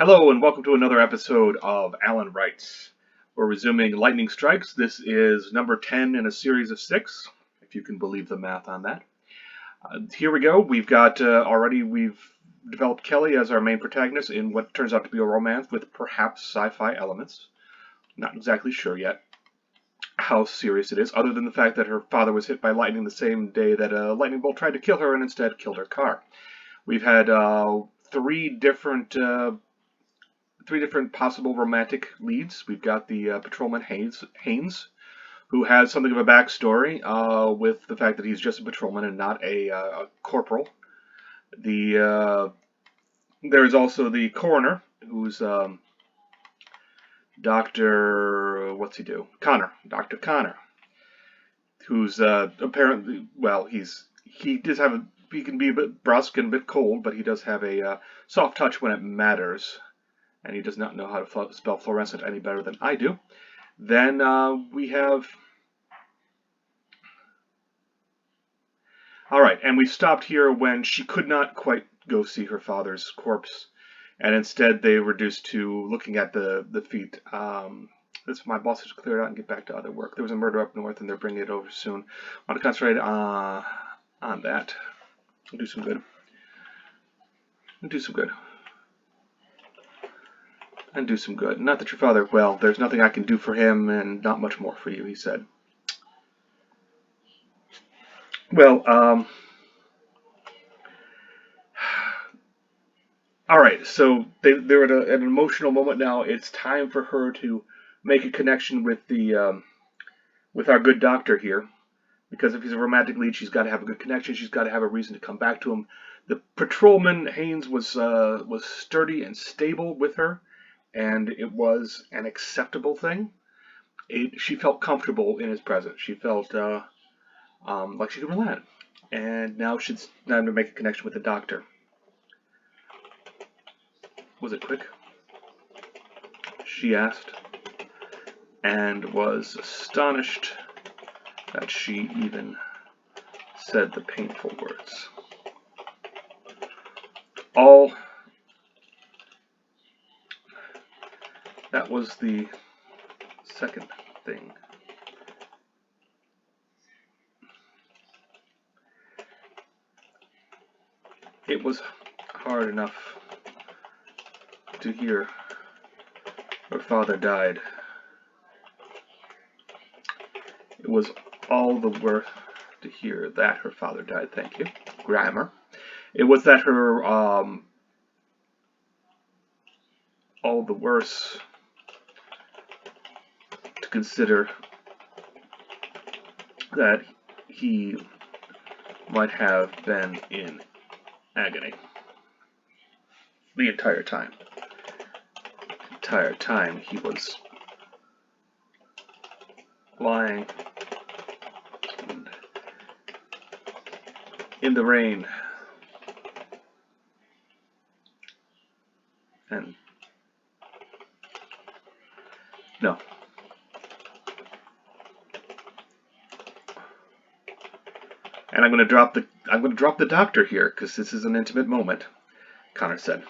Hello and welcome to another episode of Alan Writes. We're resuming Lightning Strikes. This is number 10 in a series of 6, if you can believe the math on that. Here we go. We've got we've developed Kelly as our main protagonist in what turns out to be a romance with perhaps sci-fi elements. Not exactly sure yet how serious it is, other than the fact that her father was hit by lightning the same day that a lightning bolt tried to kill her and instead killed her car. We've had three different possible romantic leads. We've got the patrolman Haynes, who has something of a backstory with the fact that he's just a patrolman and not a corporal. There's also the coroner, who's Dr. What's he do? Dr. Connor, who's apparently, well, he can be a bit brusque and a bit cold, but he does have a soft touch when it matters. And he does not know how to spell fluorescent any better than I do. Then we have... Alright, and we stopped here when she could not quite go see her father's corpse, and instead they reduced to looking at the feet. My boss has cleared out and get back to other work. There was a murder up north and they're bringing it over soon. I want to concentrate on that. We'll do some good. And do some good. Not that your father, well, there's nothing I can do for him and not much more for you, he said. Well, alright, so they're at an emotional moment now. It's time for her to make a connection with with our good doctor here. Because if he's a romantic lead, she's got to have a good connection. She's got to have a reason to come back to him. The patrolman, Haynes, was sturdy and stable with her, and it was an acceptable thing. She felt comfortable in his presence. She felt like she could rely on him. And now she's time to make a connection with the doctor. Was it quick? She asked, and was astonished that she even said the painful words. That was the second thing. It was hard enough to hear her father died. It was all the worse to hear that her father died. Thank you. Grammar. It was that her all the worse to consider that he might have been in agony the entire time. He was lying in the rain and no. And I'm going to drop the doctor here because this is an intimate moment, Connor said.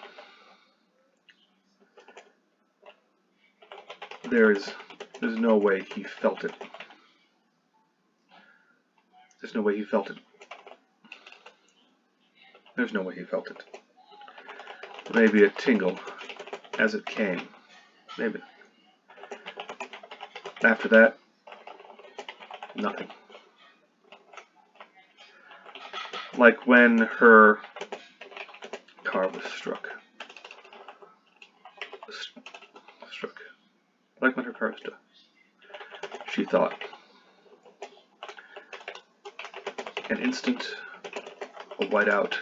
There's no way he felt it. There's no way he felt it. There's no way he felt it. Maybe a tingle as it came. Maybe. After that, nothing. Like when her car was struck. Like when her car was struck. She thought. An instant, a whiteout.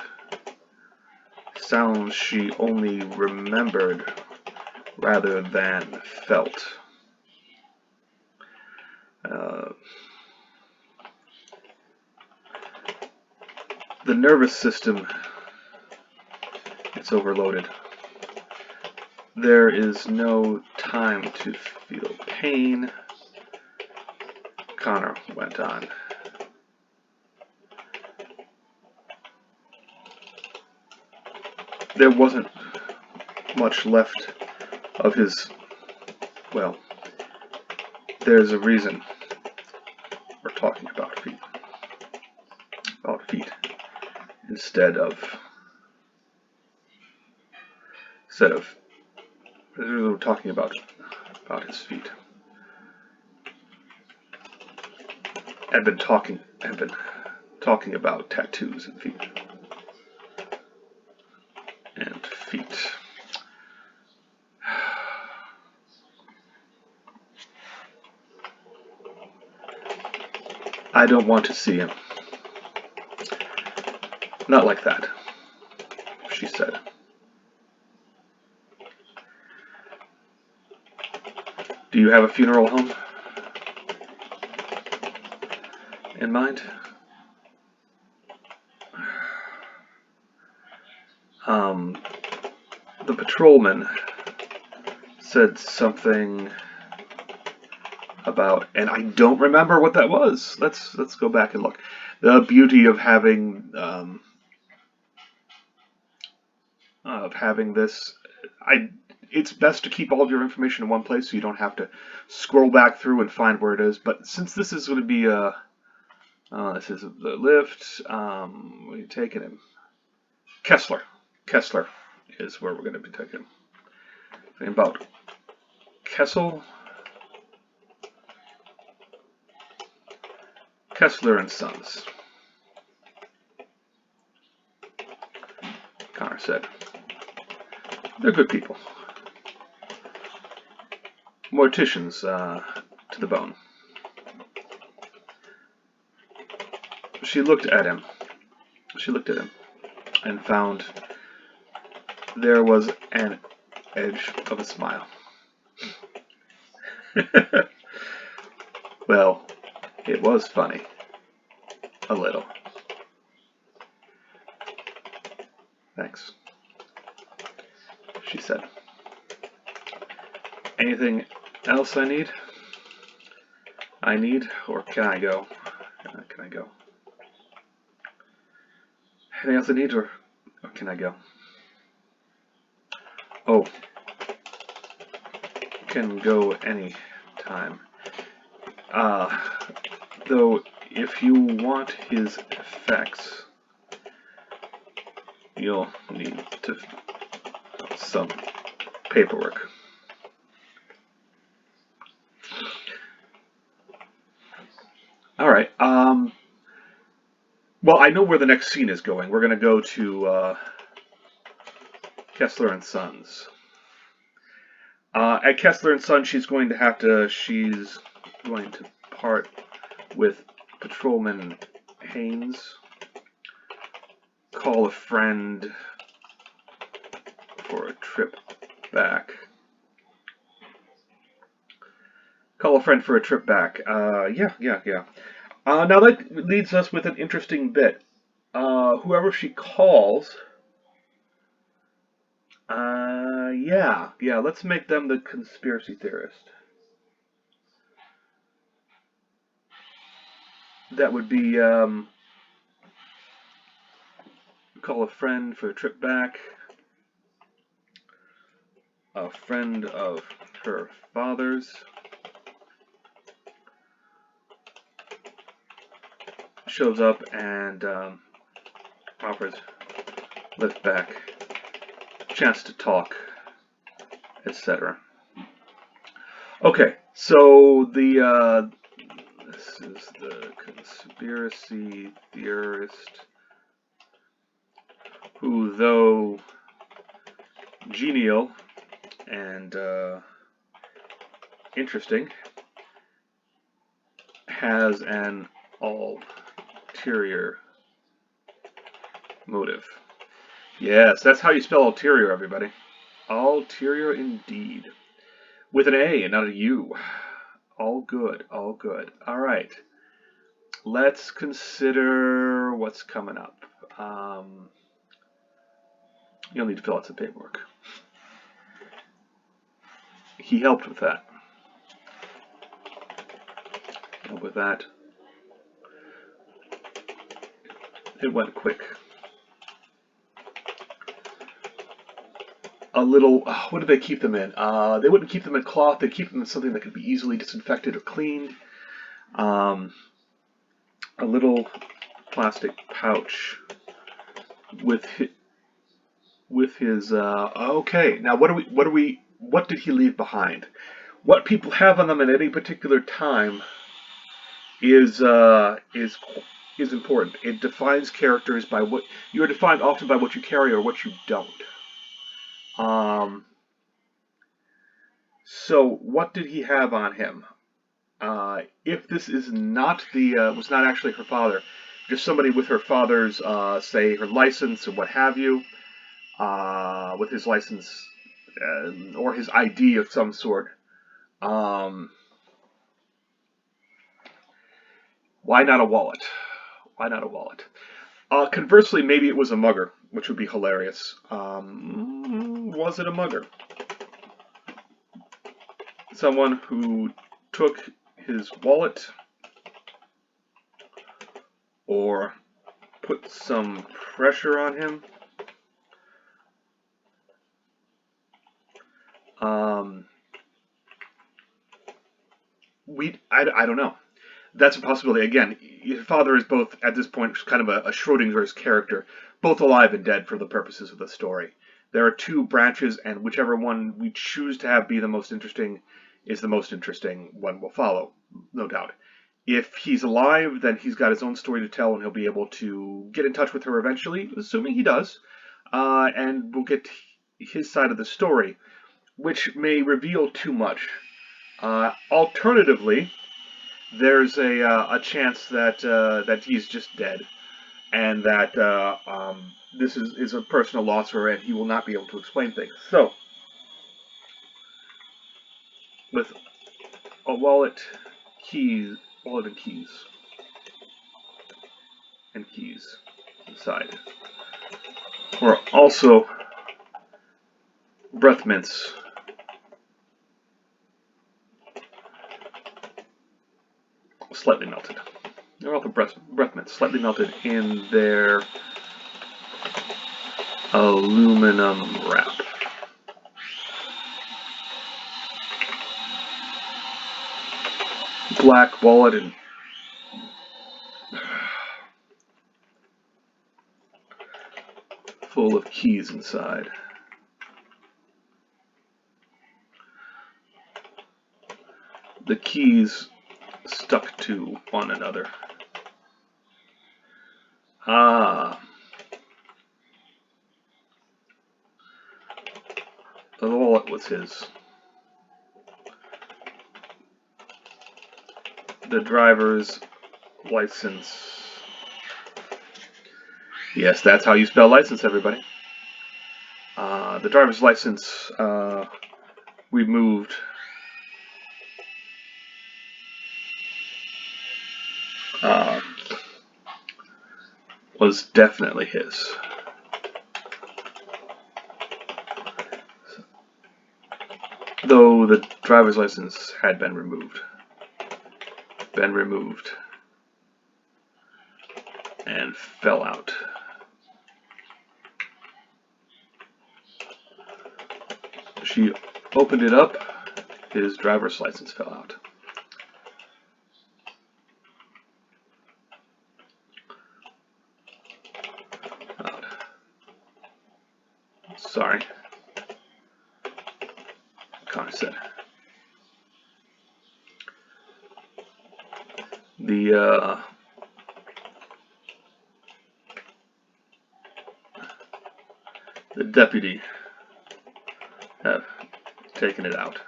Sounds she only remembered rather than felt. The nervous system, it's overloaded. There is no time to feel pain, Connor went on. There wasn't much left of his, well, there's a reason we're talking about feet. Instead of we're talking about his feet. I've been talking about tattoos and feet. I don't want to see him. Not like that, she said. Do you have a funeral home in mind? The patrolman said something about, and I don't remember what that was. Let's go back and look. The beauty of having this, it's best to keep all of your information in one place so you don't have to scroll back through and find where it is. But since this is going to be this is the lift, we're taking him. Kessler is where we're going to be taking him. Think about Kessler and Sons. Connor said. They're good people. Morticians to the bone. She looked at him and found there was an edge of a smile. Well, it was funny. A little. Thanks, she said. Anything else I need? Or can I go? Can I go? Anything else I need, or can I go? Oh, can go any time. Though, if you want his effects, you'll need to some paperwork. All right. Well, I know where the next scene is going. We're going to go to Kessler and Sons. At Kessler and Sons, she's going to part with Patrolman Haynes, call a friend for a trip back. Yeah. Now that leads us with an interesting bit. Whoever she calls, let's make them the conspiracy theorist. That would be, call a friend for a trip back. A friend of her father's shows up and offers lift back, chance to talk, etc. Okay, so this is the conspiracy theorist who, though genial and interesting, has an ulterior motive. Yes, that's how you spell ulterior, everybody. Ulterior indeed. With an A and not a U. All good, all good. All right. Let's consider what's coming up. You'll need to fill out some paperwork. He helped with that. It went quick. a little, what did they keep them in? They wouldn't keep them in cloth. They'd keep them in something that could be easily disinfected or cleaned. A little plastic pouch with his okay. Now what did he leave behind? What people have on them at any particular time is important. It defines characters by what you are defined often by what you carry or what you don't. So what did he have on him? If this is not was not actually her father, just somebody with her father's, say, her license and what have you, with his license or his ID of some sort. Why not a wallet? Why not a wallet? Conversely, maybe it was a mugger, which would be hilarious. Was it a mugger? Someone who took his wallet or put some pressure on him. I don't know. That's a possibility. Again, your father is both, at this point, kind of a Schrodinger's character, both alive and dead for the purposes of the story. There are two branches, and whichever one we choose to have be the most interesting is the most interesting one will follow, no doubt. If he's alive, then he's got his own story to tell, and he'll be able to get in touch with her eventually, assuming he does, and we'll get his side of the story, which may reveal too much. Alternatively, there's a chance that he's just dead, and that this is a personal loss for her, and he will not be able to explain things. So, with a wallet and keys inside, or also breath mints. Slightly melted. They're all the breath mints, slightly melted in their aluminum wrap. Black wallet and full of keys inside. The keys stuck to one another. The wallet was his. The driver's license. Yes, that's how you spell license, everybody. The driver's license removed. Was definitely his. Though the driver's license had been removed. And fell out. She opened it up. His driver's license fell out. Sorry. Connor said. The deputy have taken it out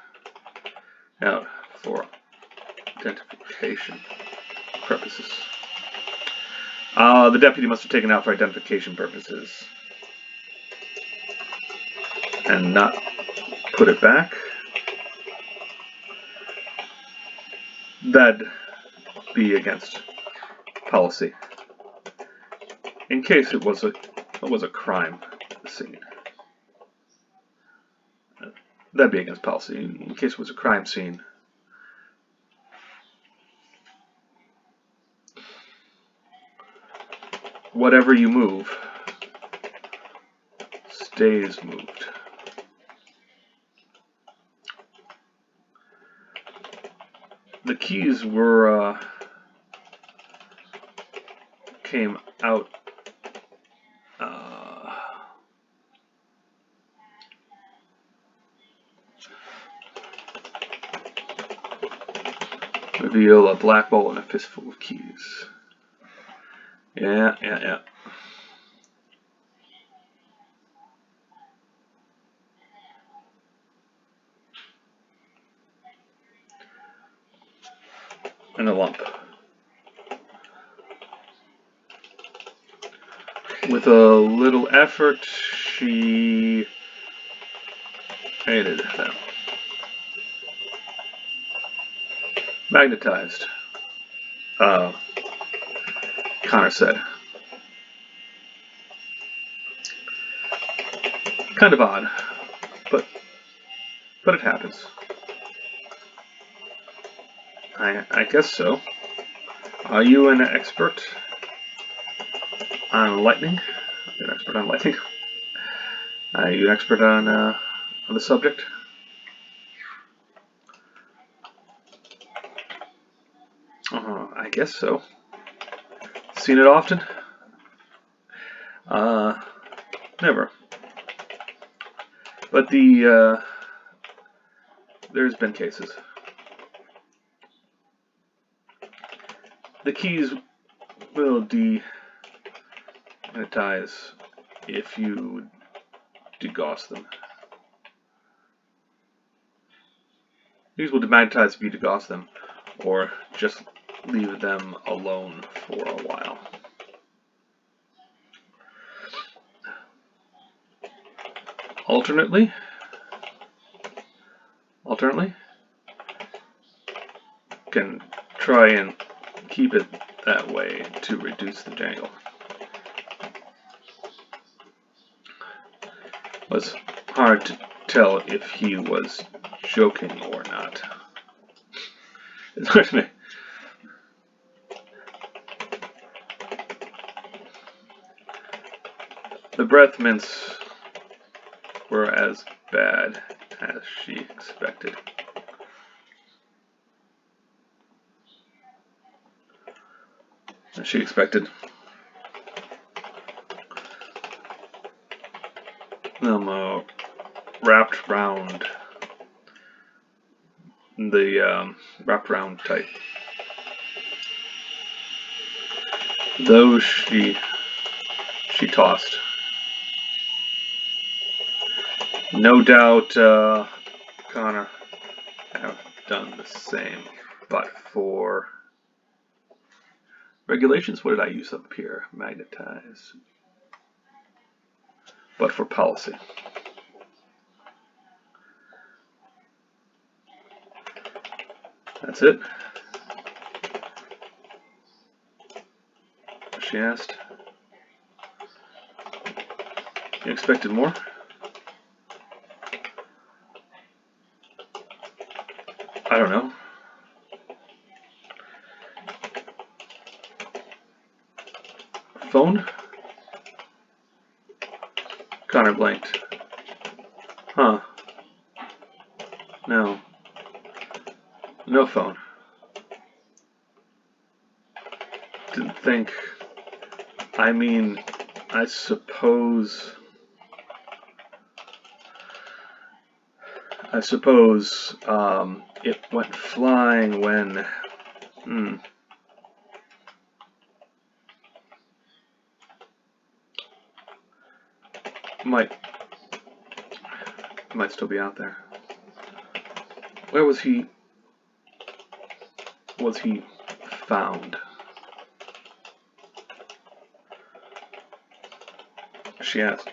for identification purposes. The deputy must have taken it out for identification purposes and not put it back. That'd be against policy. In case it was a crime scene. That'd be against policy. In case it was a crime scene. Whatever you move stays moved. the keys were came out reveal a black bowl and a fistful of keys. Yeah. And a lump. With a little effort, she hated them. Magnetized, Connor said. Kind of odd, but it happens. I guess so. Are you an expert on lightning? You're an expert on lightning? Are you an expert on the subject? I guess so. Seen it often? Never. But there's been cases. The keys will demagnetize if you degauss them. These will demagnetize if you degauss them, or just leave them alone for a while. Alternately, can try and keep it that way to reduce the jangle. It was hard to tell if he was joking or not. The breath mints were as bad as she expected. Them wrapped round the wrapped round type. Those she tossed. No doubt Connor have done the same, but for regulations, what did I use up here? Magnetize. But for policy. That's it. She asked. You expected more? I don't know. Phone? Connor blanked. Huh. No. No phone. Didn't think. I mean, I suppose it went flying when. Might still be out there. Where was he? Was he found? She asked.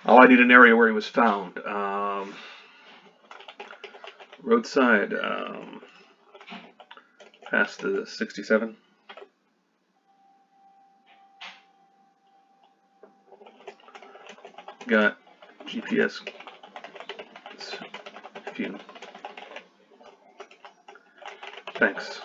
Oh, I need an area where he was found. Roadside, past the 67. Got GPS. If you. Thanks.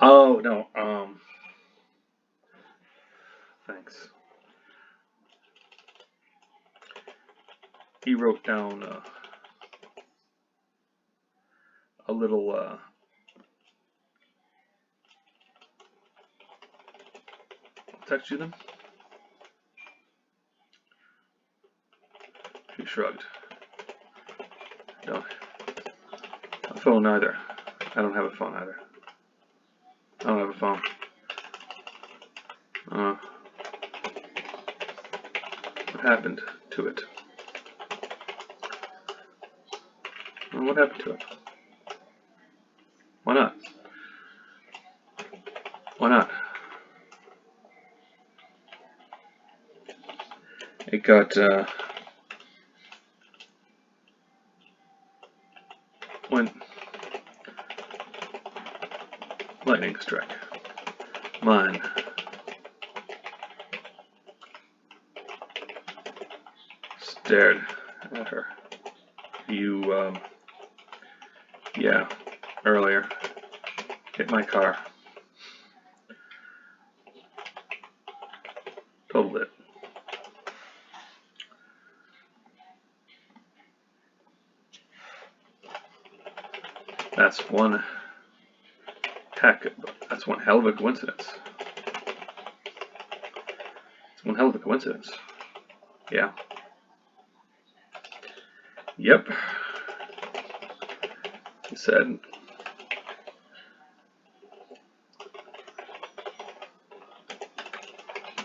Oh, no, thanks. He wrote down a little, I'll text you them. She shrugged. No, a phone either. I don't have a phone either. I don't have a phone. What happened to it? What happened to it? Why not? Why not? It got, went lightning strike. Mine. Stared at her. You, yeah, earlier. Hit my car. Totaled it. That's one that's one hell of a coincidence. It's one hell of a coincidence. Yeah. Yep. He said.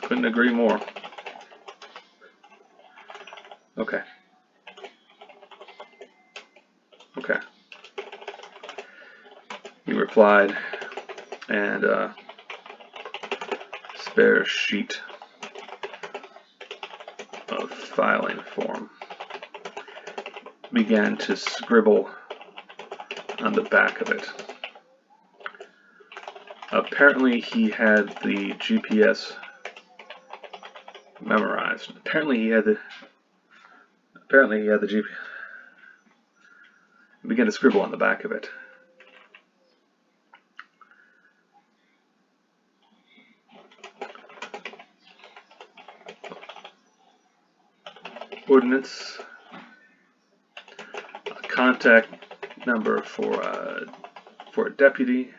Couldn't agree more. Okay. Okay. He replied, and spare sheet of filing form. Began to scribble on the back of it. Apparently he had the GPS memorized. Apparently he had the GPS. He began to scribble on the back of it. Ordinance, a contact number for a deputy,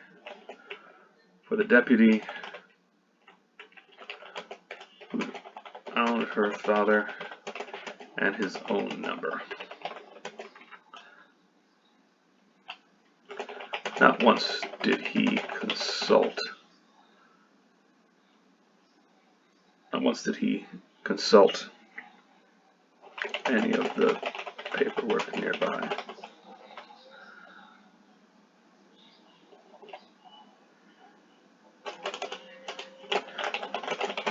for the deputy who owned her father, and his own number. Not once did he consult. Not once did he consult any of the paperwork nearby.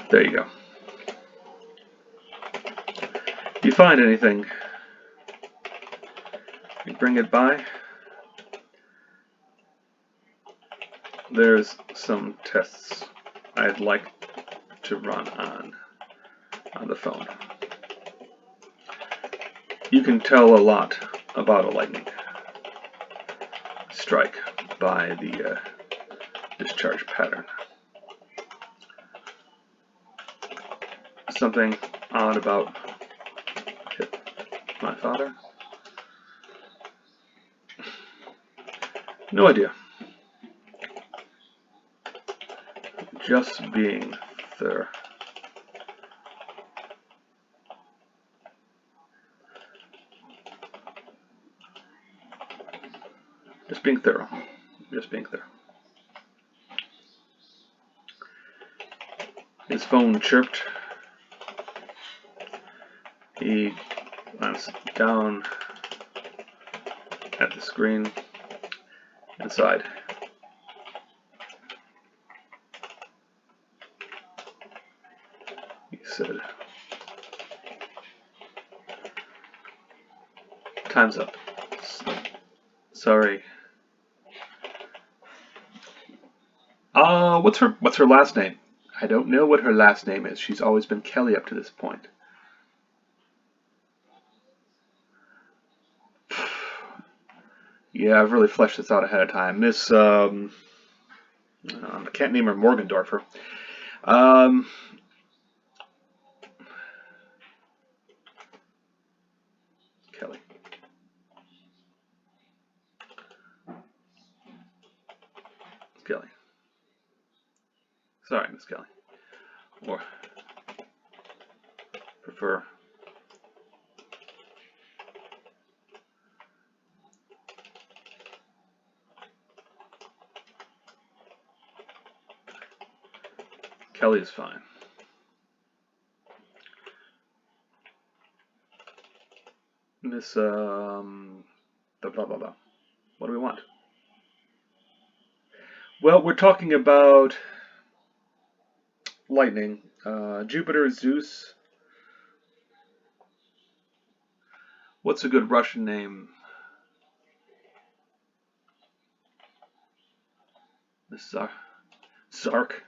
There you go. If you find anything, you bring it by. There's some tests I'd like to run on the phone. You can tell a lot about a lightning strike by the discharge pattern. Something odd about my father? No idea. Just being there. Just being thorough. Just being thorough. His phone chirped. He glanced down at the screen and sighed. He said, "Time's up. Sorry." What's her last name? I don't know what her last name is. She's always been Kelly up to this point. Yeah, I've really fleshed this out ahead of time. Miss I can't name her Morgendorfer. Um, Kelly. Kelly. Sorry, Miss Kelly. Or prefer. Kelly is fine. Miss, blah, blah, blah, blah. What do we want? Well, we're talking about lightning. Jupiter, Zeus. What's a good Russian name? Miss Zark.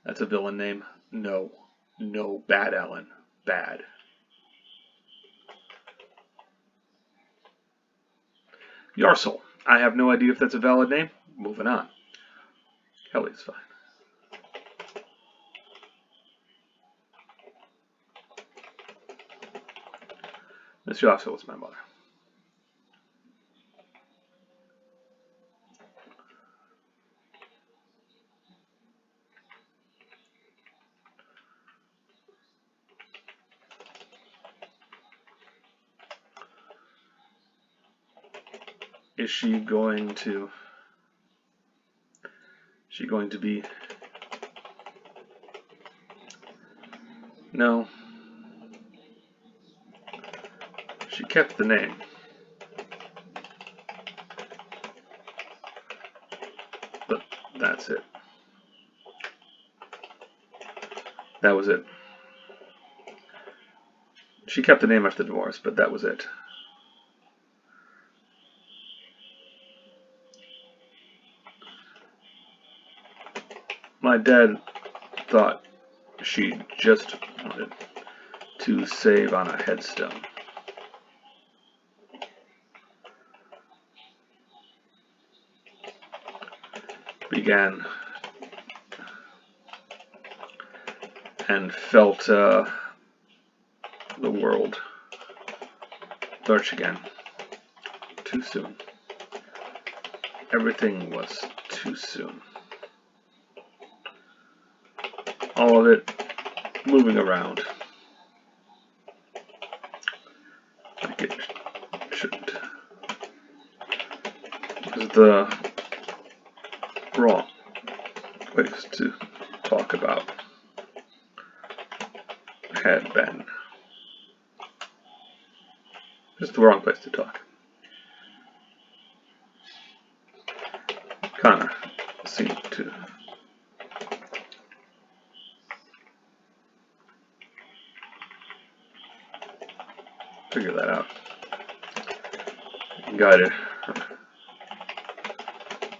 That's a villain name. No. No. Bad, Alan. Bad. Yarsel. I have no idea if that's a valid name. Moving on. Kelly's fine. Miss Yarsel was my mother. Is she going to be? No. She kept the name. But that's it. That was it. She kept the name after the divorce, but that was it. My dad thought she just wanted to save on a headstone. Began and felt the world lurch again. Too soon. Everything was too soon. All of it moving around. Like it shouldn't. It was the wrong place to talk about. Had been. Just the wrong place to talk. Kinda seemed to figure that out. Guided her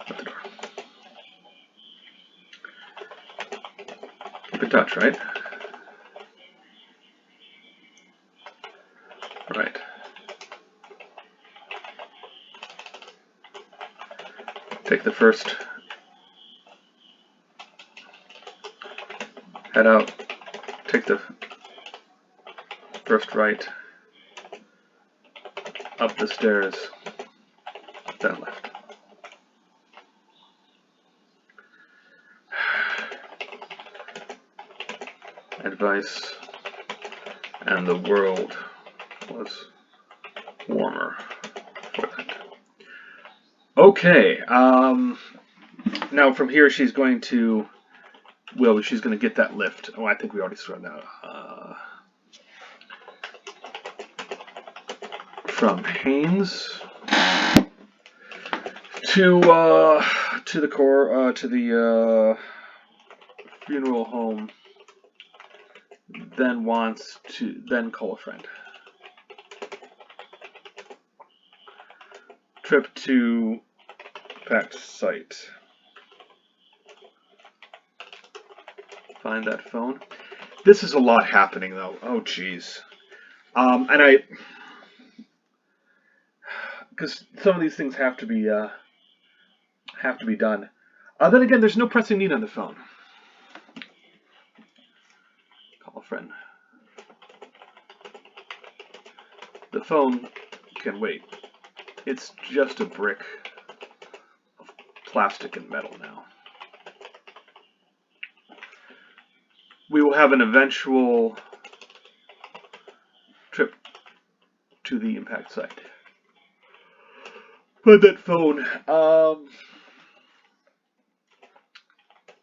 at the door. Keep in touch, right? Right. Take the first. Head out. Take the first right. Up the stairs. Then left. Advice. And the world was warmer for that. Okay, now from here she's going to, well, she's going to get that lift. Oh, I think we already started that. From Haynes to the funeral home. Then call a friend. Trip to packed site. Find that phone. This is a lot happening though. Oh geez. Because some of these things have to be done. Then again, there's no pressing need on the phone. Call a friend. The phone can wait. It's just a brick of plastic and metal now. We will have an eventual trip to the impact site. But that phone,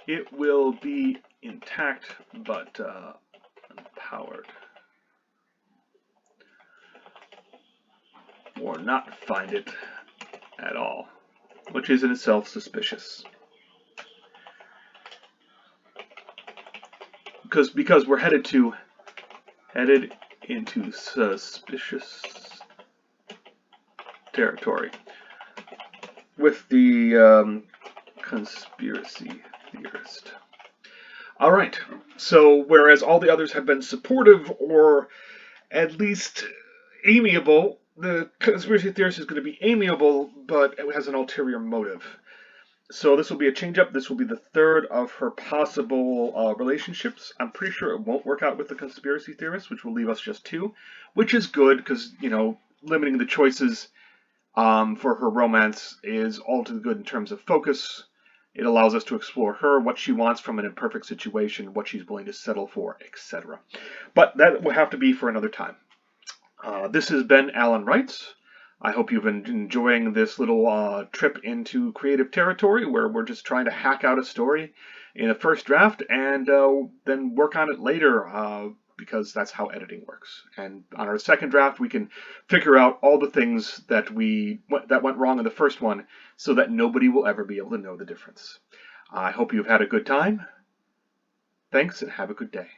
it will be intact but unpowered. Or not find it at all, which is in itself suspicious. Because we're headed into suspicious territory with the conspiracy theorist. All right. So whereas all the others have been supportive or at least amiable, the conspiracy theorist is going to be amiable, but it has an ulterior motive. So this will be a change-up. This will be the third of her possible relationships. I'm pretty sure it won't work out with the conspiracy theorist, which will leave us just two, which is good because, you know, limiting the choices for her romance is all to the good in terms of focus. It allows us to explore her, what she wants from an imperfect situation, what she's willing to settle for, etc. But that will have to be for another time. This has been Alan Wrights. I hope you've been enjoying this little trip into creative territory where we're just trying to hack out a story in a first draft and then work on it later because that's how editing works. And on our second draft, we can figure out all the things that went wrong in the first one so that nobody will ever be able to know the difference. I hope you've had a good time. Thanks and have a good day.